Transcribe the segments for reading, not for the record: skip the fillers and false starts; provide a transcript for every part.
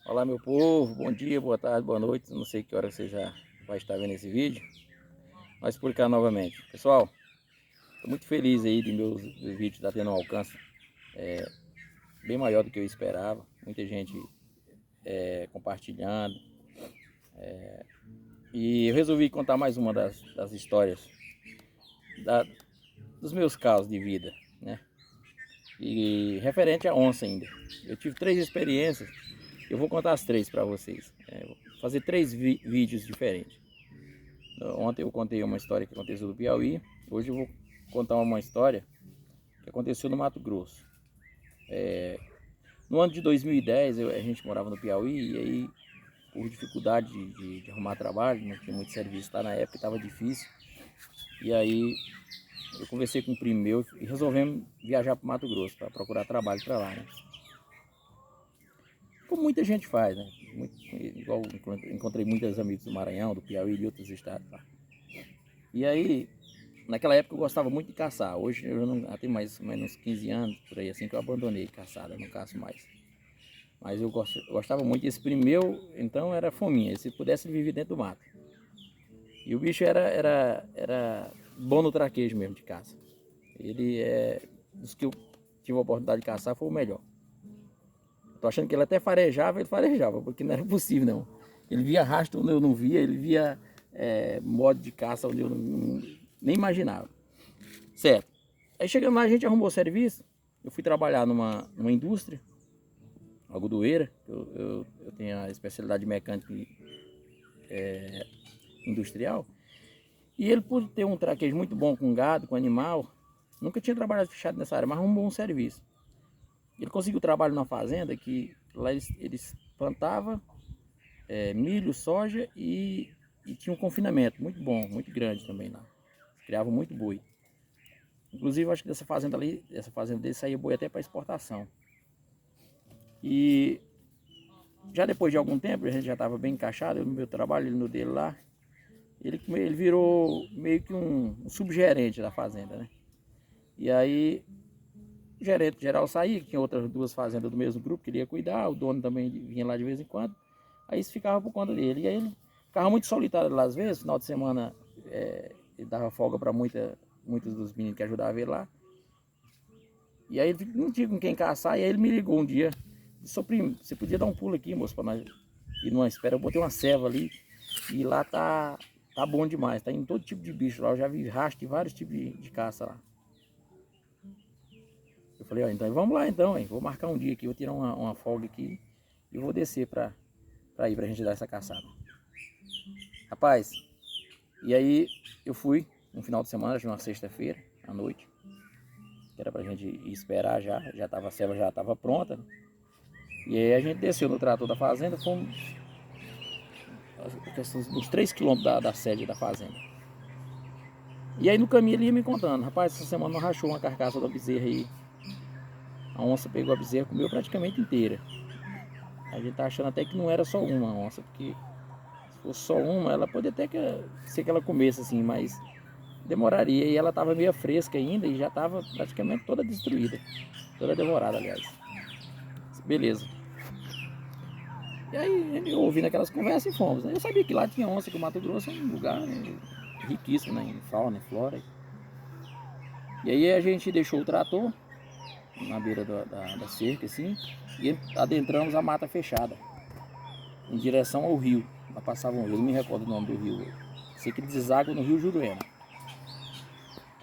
Olá, meu povo, bom dia, boa tarde, boa noite. Não sei que hora você já vai estar vendo esse vídeo, mas por cá novamente. Pessoal, estou muito feliz aí de meus vídeos estar tendo um alcance bem maior do que eu esperava. Muita gente compartilhando. E eu resolvi contar mais uma das histórias da- dos meus casos de vida, né? E referente à onça ainda. Eu tive 3 experiências, eu vou contar as 3 para vocês. Vou fazer 3 vídeos diferentes. Ontem eu contei uma história que aconteceu no Piauí. Hoje eu vou contar uma história que aconteceu no Mato Grosso. No ano de 2010 a gente morava no Piauí e aí por dificuldade de arrumar trabalho, não tinha muito serviço lá na época, estava difícil. E aí eu conversei com um primo meu e resolvemos viajar para o Mato Grosso para procurar trabalho para lá, né? Como muita gente faz, né? Igual encontrei muitos amigos do Maranhão, do Piauí e de outros estados lá. E aí naquela época eu gostava muito de caçar. Hoje eu não já tenho mais ou menos uns 15 anos por aí assim que eu abandonei caçada, não caço mais. Mas eu gostava muito. Esse primo meu, então era fominha. Se pudesse ele vivia dentro do mato. E o bicho era bom no traquejo mesmo de caça. Ele dos que eu tive a oportunidade de caçar, foi o melhor. Tô achando que ele até farejava, ele farejava, porque não era possível não. Ele via rastro onde eu não via, ele via modo de caça onde eu nem imaginava. Certo. Aí chegando lá, a gente arrumou o serviço. Eu fui trabalhar numa indústria, algodoeira. Eu tenho a especialidade mecânica industrial. E ele, por ter um traquejo muito bom com gado, com animal, nunca tinha trabalhado fechado nessa área, mas arrumou um serviço. Ele conseguiu trabalho na fazenda que lá eles plantavam milho, soja e tinha um confinamento muito bom, muito grande também lá. Eles criavam muito boi. Inclusive, acho que dessa fazenda dele saía boi até para exportação. E já depois de algum tempo, a gente já estava bem encaixado, eu no meu trabalho, ele no dele lá. Ele virou meio que um subgerente da fazenda, né? E aí, o gerente geral saía, que tinha outras 2 fazendas do mesmo grupo que ele ia cuidar, o dono também vinha lá de vez em quando. Aí isso ficava por conta dele. E aí ele ficava muito solitário lá às vezes, final de semana ele dava folga para muitos dos meninos que ajudavam ele lá. E aí ele não tinha com quem caçar, e aí ele me ligou um dia. Disse: "Ô primo, você podia dar um pulo aqui, moço, para nós ir numa espera." Eu botei uma ceva ali e lá tá bom demais, tá indo todo tipo de bicho lá. Eu já vi rastro de vários tipos de caça lá. Eu falei: "Ó, então vamos lá então, hein? Vou marcar um dia aqui, vou tirar uma folga aqui e vou descer pra ir pra gente dar essa caçada." Rapaz, e aí eu fui um final de semana, de uma sexta-feira à noite, que era pra gente ir esperar já tava, a ceva já tava pronta, né? E aí a gente desceu no trator da fazenda, fomos uns 3 quilômetros da sede da fazenda. E aí no caminho ele ia me contando: "Rapaz, essa semana não rachou uma carcaça da bezerra aí. A onça pegou a bezerra, comeu praticamente inteira." A gente tá achando até que não era só uma onça, porque se fosse só uma, ela poderia até ser que ela comesse assim, mas demoraria. E ela estava meio fresca ainda e já estava praticamente toda destruída, toda devorada, aliás. Beleza. E aí eu ouvindo aquelas conversas e fomos, né? Eu sabia que lá tinha onça, que o Mato Grosso é um lugar, né, riquíssimo, né, em fauna, em flora. E aí a gente deixou o trator na beira da cerca, assim, e adentramos a mata fechada, em direção ao rio. Lá passava um rio, não me recordo o nome do rio hoje. Sei que ele deságua no rio Juruena.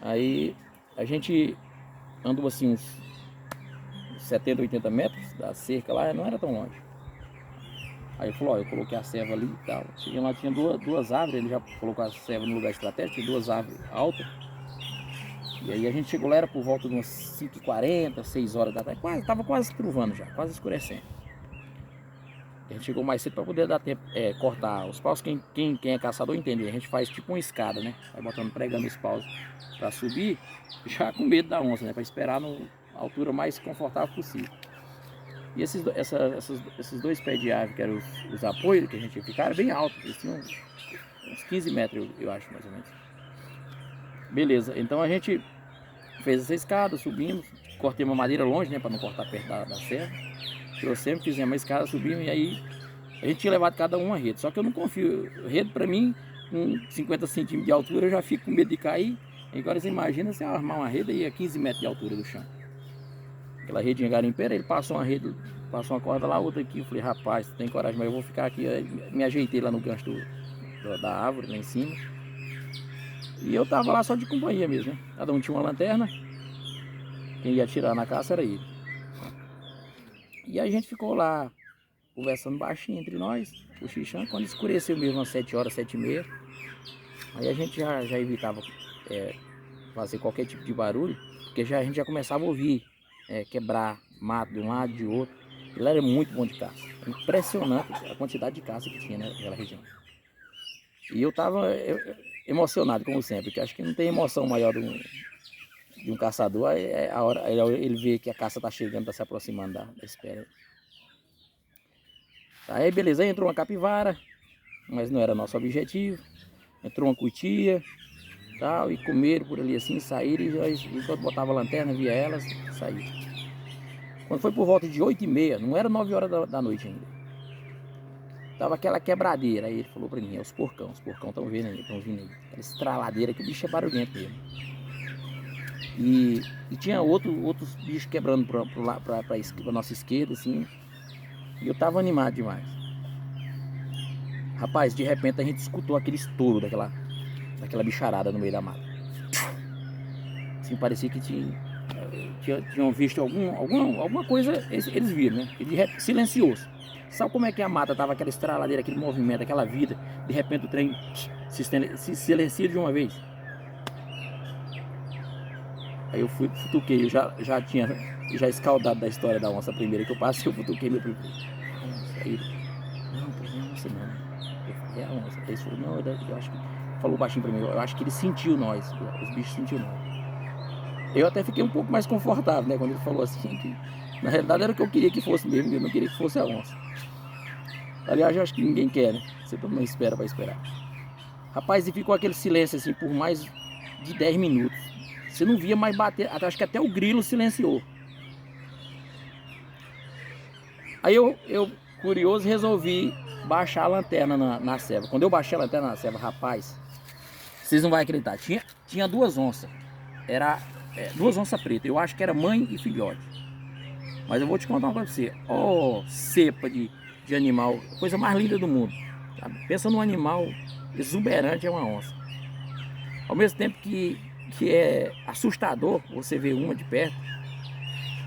Aí a gente andou assim uns 70, 80 metros da cerca lá, não era tão longe. Aí ele falou: "Ó, eu coloquei a serva ali e tal." Cheguei lá, tinha duas árvores, ele já colocou a serva no lugar estratégico, tinha 2 árvores altas. E aí a gente chegou lá, era por volta de umas 5h40, 6 horas da tarde, tava quase truvando já, quase escurecendo. A gente chegou mais cedo para poder dar tempo, cortar os paus. Quem é caçador entende, a gente faz tipo uma escada, né? Vai botando, pregando os paus para subir, já com medo da onça, né? Para esperar na altura mais confortável possível. E esses 2 pés de árvore, que eram os apoios que a gente ia ficar, era bem alto, eles tinham uns 15 metros, eu acho, mais ou menos. Beleza, então a gente fez essa escada, subimos, cortei uma madeira longe, né, para não cortar perto da serra. trouxemos, fizemos uma escada, subimos e aí a gente tinha levado cada um uma rede. Só que eu não confio. Rede para mim, com 50 centímetros de altura, eu já fico com medo de cair. Agora você imagina você armar uma rede aí a 15 metros de altura do chão. Aquela redinha garimpeira, ele passou uma rede, passou uma corda lá, outra aqui. Eu falei, rapaz, tu tem coragem, mas eu vou ficar aqui. Aí me ajeitei lá no gancho da árvore, lá em cima. E eu tava lá só de companhia mesmo, né? Cada um tinha uma lanterna. Quem ia atirar na caça era ele. E aí a gente ficou lá conversando baixinho entre nós, cochichando. Quando escureceu mesmo, às 7 horas, 7h30, aí a gente já evitava fazer qualquer tipo de barulho, porque a gente já começava a ouvir quebrar mato de um lado e de outro. Ele era muito bom de caça. Impressionante a quantidade de caça que tinha naquela região. E eu estava emocionado, como sempre, porque acho que não tem emoção maior de um caçador. A hora ele vê que a caça está chegando, está se aproximando da espera. Aí beleza, aí entrou uma capivara, mas não era nosso objetivo. Entrou uma cutia, tal, e comeram por ali assim, saíram, e enquanto botava a lanterna, via elas, saíram. Quando foi por volta de 8h30, não era 9 horas da noite ainda, tava aquela quebradeira. Aí ele falou pra mim, os porcão estão vindo aí, aquela estraladeira, que o bicho é barulhento mesmo. E tinha outros bichos quebrando pra nossa esquerda, assim, e eu tava animado demais. Rapaz, de repente a gente escutou aquele estouro daquela bicharada no meio da mata. Assim, parecia que tinham visto alguma coisa, eles viram, né? E de repente silenciou-se. Sabe como é que a mata tava, aquela estraladeira, aquele movimento, aquela vida? De repente o trem se silencia de uma vez. Aí eu futuquei, eu já tinha escaldado da história da onça primeira que eu passei, eu futuquei meu primeiro. Aí ele, não é onça não. Eu falei, é a onça. Aí ele falou, não, eu acho que... Falou baixinho pra mim, eu acho que ele sentiu nós, os bichos sentiram nós. Eu até fiquei um pouco mais confortável, né, quando ele falou assim, que na realidade era o que eu queria que fosse mesmo, eu não queria que fosse a onça. Aliás, eu acho que ninguém quer, né? Você não espera para esperar. Rapaz, e ficou aquele silêncio assim por mais de 10 minutos. Você não via mais bater, acho que até o grilo silenciou. Aí eu curioso, resolvi baixar a lanterna na ceva. Quando eu baixei a lanterna na ceva, rapaz, vocês não vão acreditar, tinha duas onças. Era duas onças pretas, eu acho que era mãe e filhote. Mas eu vou te contar uma coisa pra você. Ó, cepa de animal, coisa mais linda do mundo, sabe? Pensa num animal exuberante, é uma onça. Ao mesmo tempo que é assustador você ver uma de perto,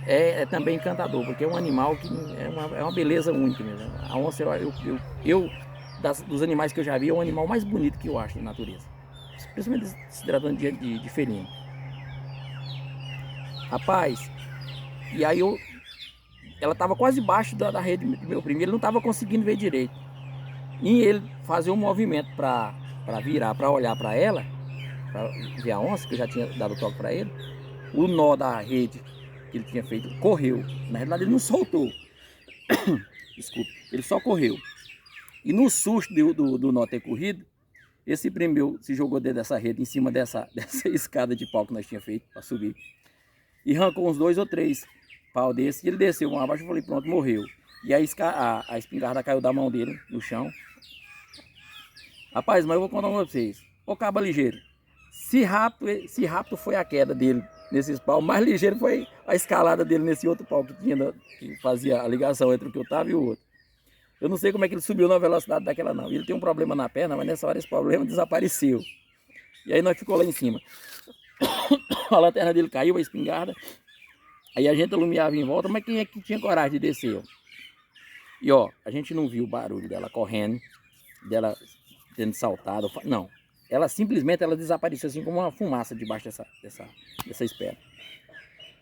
é também encantador, porque é um animal que é uma beleza única mesmo. A onça, dos animais que eu já vi, é o animal mais bonito que eu acho na natureza, principalmente se tratando de felino. Rapaz, e aí ela estava quase embaixo da rede do meu primo, ele não estava conseguindo ver direito. E ele fazer um movimento para virar, para olhar para ela, para ver a onça, que eu já tinha dado toque para ele, o nó da rede que ele tinha feito correu. Na verdade ele não soltou, desculpa, ele só correu. E no susto do nó ter corrido, esse primo meu se jogou dentro dessa rede, em cima dessa escada de pau que nós tínhamos feito para subir, e arrancou uns 2 ou 3 pau desse, e ele desceu um abaixo. Eu falei, pronto, morreu. E a espingarda caiu da mão dele no chão. Rapaz, mas eu vou contar uma pra vocês. Ô caba ligeiro, se rápido foi a queda dele nesses pau, mais ligeiro foi a escalada dele nesse outro pau que fazia a ligação entre o que eu tava e o outro. Eu não sei como é que ele subiu na velocidade daquela não. Ele tem um problema na perna, mas nessa hora esse problema desapareceu. E aí nós ficou lá em cima. A lanterna dele caiu, a espingarda. Aí a gente alumiava em volta, mas quem é que tinha coragem de descer? E ó, a gente não viu o barulho dela correndo, dela tendo saltado, não. Ela simplesmente desapareceu assim como uma fumaça debaixo dessa espera.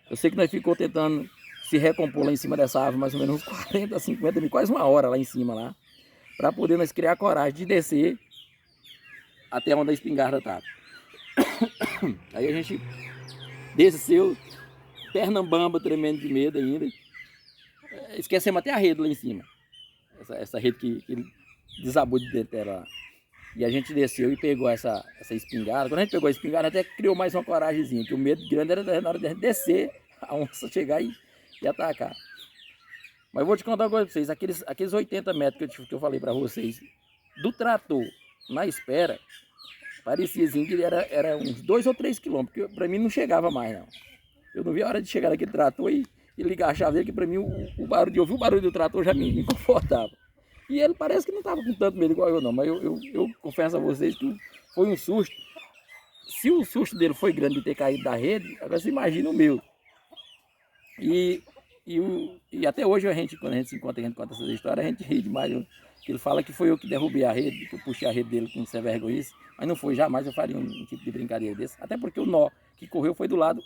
Eu sei que nós ficou tentando se recompor lá em cima dessa árvore, mais ou menos uns 40, 50 minutos, quase uma hora lá em cima lá, para poder nós criar coragem de descer até onde a espingarda estava. Aí a gente desceu, perna bamba, tremendo de medo ainda. Esquecemos até a rede lá em cima. Essa rede que ele desabou de dentro dela lá. E a gente desceu e pegou essa espingarda. Quando a gente pegou a espingarda, até criou mais uma coragemzinha, que o medo grande era na hora de descer, a onça chegar e atacar. Mas eu vou te contar uma coisa pra vocês, aqueles 80 metros que eu falei para vocês, do trator na espera, parecia assim que era uns 2 ou 3 quilômetros, porque para mim não chegava mais não. Eu não vi a hora de chegar naquele trator e ligar a chave dele, que para mim o barulho de ouvir o barulho do trator já me confortava. E ele parece que não estava com tanto medo igual eu não, mas eu confesso a vocês que foi um susto. Se o susto dele foi grande de ter caído da rede, agora você imagina o meu. E até hoje quando a gente se encontra, a gente conta essas histórias, a gente ri demais. Ele fala que foi eu que derrubei a rede, que eu puxei a rede dele com ser vergonhice, mas não foi, jamais eu faria um tipo de brincadeira desse. Até porque o nó que correu foi do lado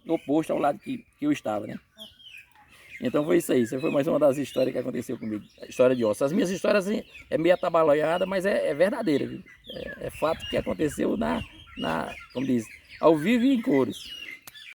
oposto ao lado que eu estava, né? Então foi isso aí, essa foi mais uma das histórias que aconteceu comigo, a história de ossos. As minhas histórias assim, é meio atabalhoada, mas é verdadeira, viu? É fato que aconteceu como diz, ao vivo e em cores.